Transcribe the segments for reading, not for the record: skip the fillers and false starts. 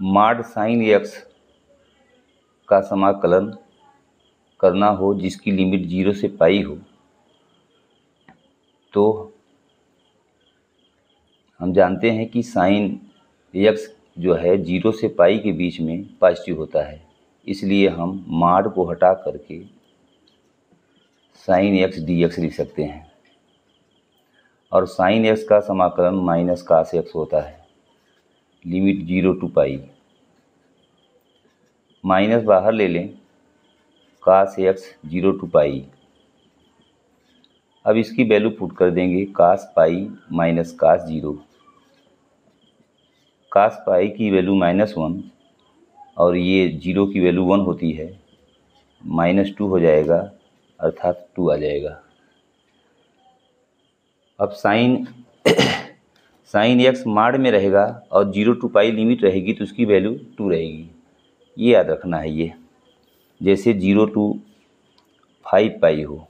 Mod sine x का समाकलन करना हो जिसकी लिमिट 0 से पाई हो, तो हम जानते हैं कि साइन एक्स जो है 0 से पाई के बीच में पॉजिटिव होता है, इसलिए हम मॉड को हटा करके साइन एक्स डी एक्स लिख सकते हैं। और साइन एक्स का समाकलन माइनस कास एक्स होता है, लिमिट 0 टू पाई। माइनस बाहर ले लें, कास एक्स 0 टू पाई। अब इसकी वैल्यू पुट कर देंगे, कास पाई माइनस कास 0। कास पाई की वैल्यू -1 और ये 0 की वैल्यू 1 होती है, -2 हो जाएगा, अर्थात 2 आ जाएगा। अब साइन एक्स मॉड में रहेगा और 0 टू पाई लिमिट रहेगी तो उसकी वैल्यू 2 रहेगी, ये याद रखना है। ये जैसे 0 टू 5 पाई हो,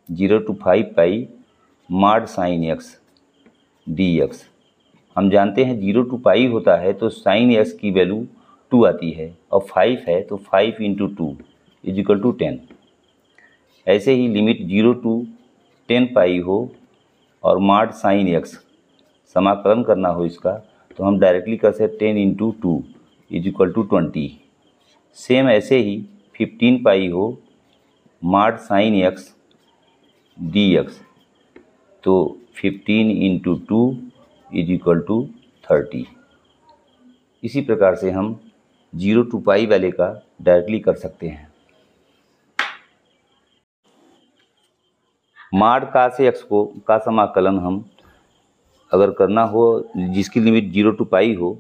0 to 5 pi mod sine x d x. हम जानते हैं 0 टू पाई होता है तो साइन एक्स की वैल्यू 2 आती है, और 5 है तो 5 × 2 = 10। ऐसे ही लिमिट 0 टू 10 पाई हो और मॉड साइन एक्स समाकलन करना हो इसका, तो हम डायरेक्टली कर सकते 10 × 2 = 20। सेम ऐसे ही 15 पाई हो mod sine x d x, तो 15 × 2 = 30। इसी प्रकार से हम 0 टू पाई वाले का डायरेक्टली कर सकते हैं। मॉड कास एक्स को का समाकलन हम अगर करना हो जिसकी लिमिट 0 टू पाई हो,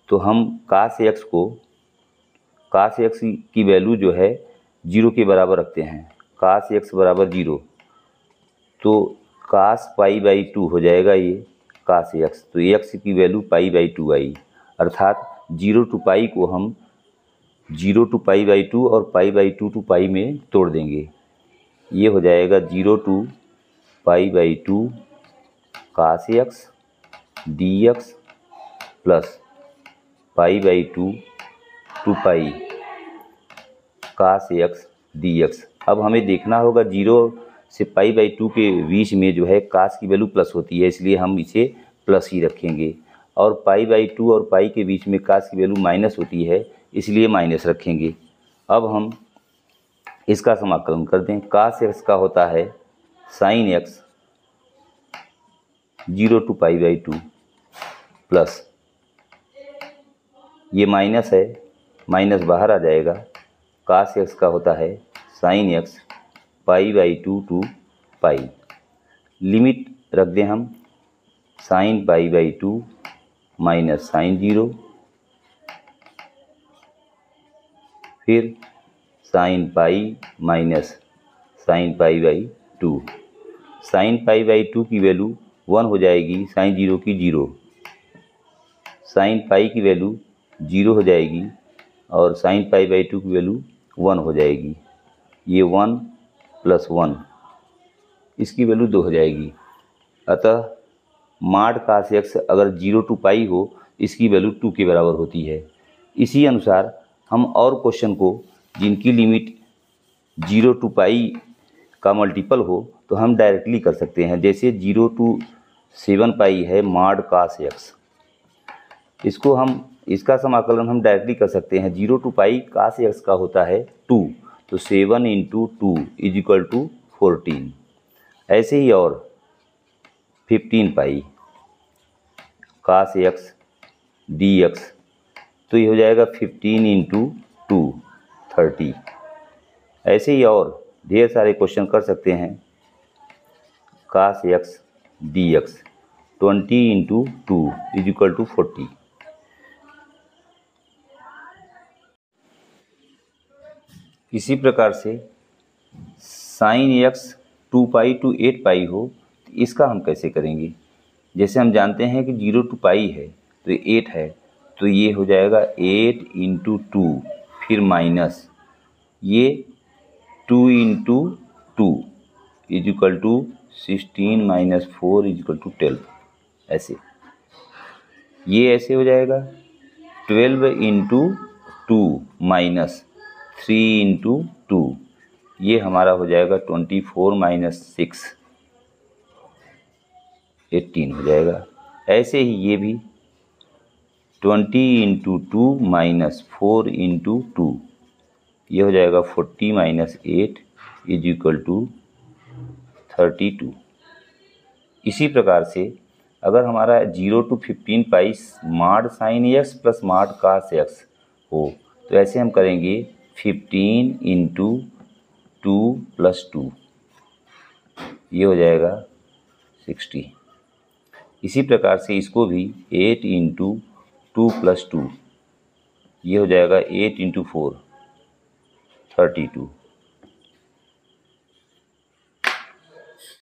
तो हम कास एक्स की वैल्यू जो है 0 के बराबर रखते हैं। कास एक्स बराबर 0, तो कास पाई बाई 2 हो जाएगा ये कास एक्स, तो एक्स की वैल्यू पाई बाई 2 आई, अर्थात 0 टू पाई को हम 0 टू पाई बाई 2 और पाई बाई 2 टू पाई में तोड़ देंगे। ये हो जाएगा 0 to pi by 2 cos x d x plus pi by 2 to pi cos x d x. अब हमें देखना होगा 0 से पाई बाई 2 के बीच में जो है कास की वैल्यू प्लस होती है, इसलिए हम इसे प्लस ही रखेंगे, और पाई बाई 2 और पाई के बीच में कास की वैल्यू माइनस होती है, इसलिए माइनस रखेंगे। अब हम इसका समाकलन कर दें। कास एक्स का होता है sine x 0 to pi by 2 plus, ये माइनस है, माइनस बाहर आ जाएगा, कास एक्स का होता है sine x pi by 2 to pi. Limit रख दें हम, sine pi by 2 minus sine 0, फिर sine pi minus sine pi by 2। Sine pi by 2 की वैल्यू 1 हो जाएगी, साइन 0 की 0, साइन पाई की वैल्यू 0 हो जाएगी और साइन पाई बाई 2 की वैल्यू 1 हो जाएगी। ये 1 + 1, इसकी वैल्यू 2 हो जाएगी। अतः मॉड कास एक्स अगर 0 टू पाई हो, इसकी वैल्यू 2 के बराबर होती है। इसी अनुसार हम और क्वेश्चन को जिनकी लिमिट 0 टू पाई का मल्टीपल हो तो हम डायरेक्टली कर सकते हैं। जैसे 0 टू 7 पाई है मॉड कास एक्स, इसको हम इसका समाकलन हम डायरेक्टली कर सकते हैं। 0 टू पाई कास एक्स का होता है 2, तो 7 × 2 = 14। ऐसे ही और 15 पाई कास एक्स डी एक्स, तो ये हो जाएगा 15 × 2 30। ऐसे ही और ढेर सारे क्वेश्चन कर सकते हैं। कास एक्स डी एक्स 20 × 2 = 40। इसी प्रकार से साइन एक्स 2 पाई टू 8 पाई हो, तो इसका हम कैसे करेंगे। जैसे हम जानते हैं कि 0 टू पाई है तो 8 है, तो ये हो जाएगा 8 × 2, फिर माइनस ये 2 × 2 = 16 - 4 = 12। ऐसे ये ऐसे हो जाएगा 12 इंटू 2 माइनस 3 इंटू 2, ये हमारा हो जाएगा 24 माइनस 6 18 हो जाएगा। ऐसे ही ये भी 20 इंटू 2 माइनस 4 इंटू 2, ये हो जाएगा 40 माइनस 8 इज इक्वल टू 32। इसी प्रकार से अगर हमारा 0 to 15 pi smart sine x plus smart cos x हो तो ऐसे हम करेंगे 15 इंटू 2 प्लस 2, ये हो जाएगा 60। इसी प्रकार से इसको भी 8 इंटू 2 प्लस 2, ये हो जाएगा 8 इंटू 4 32।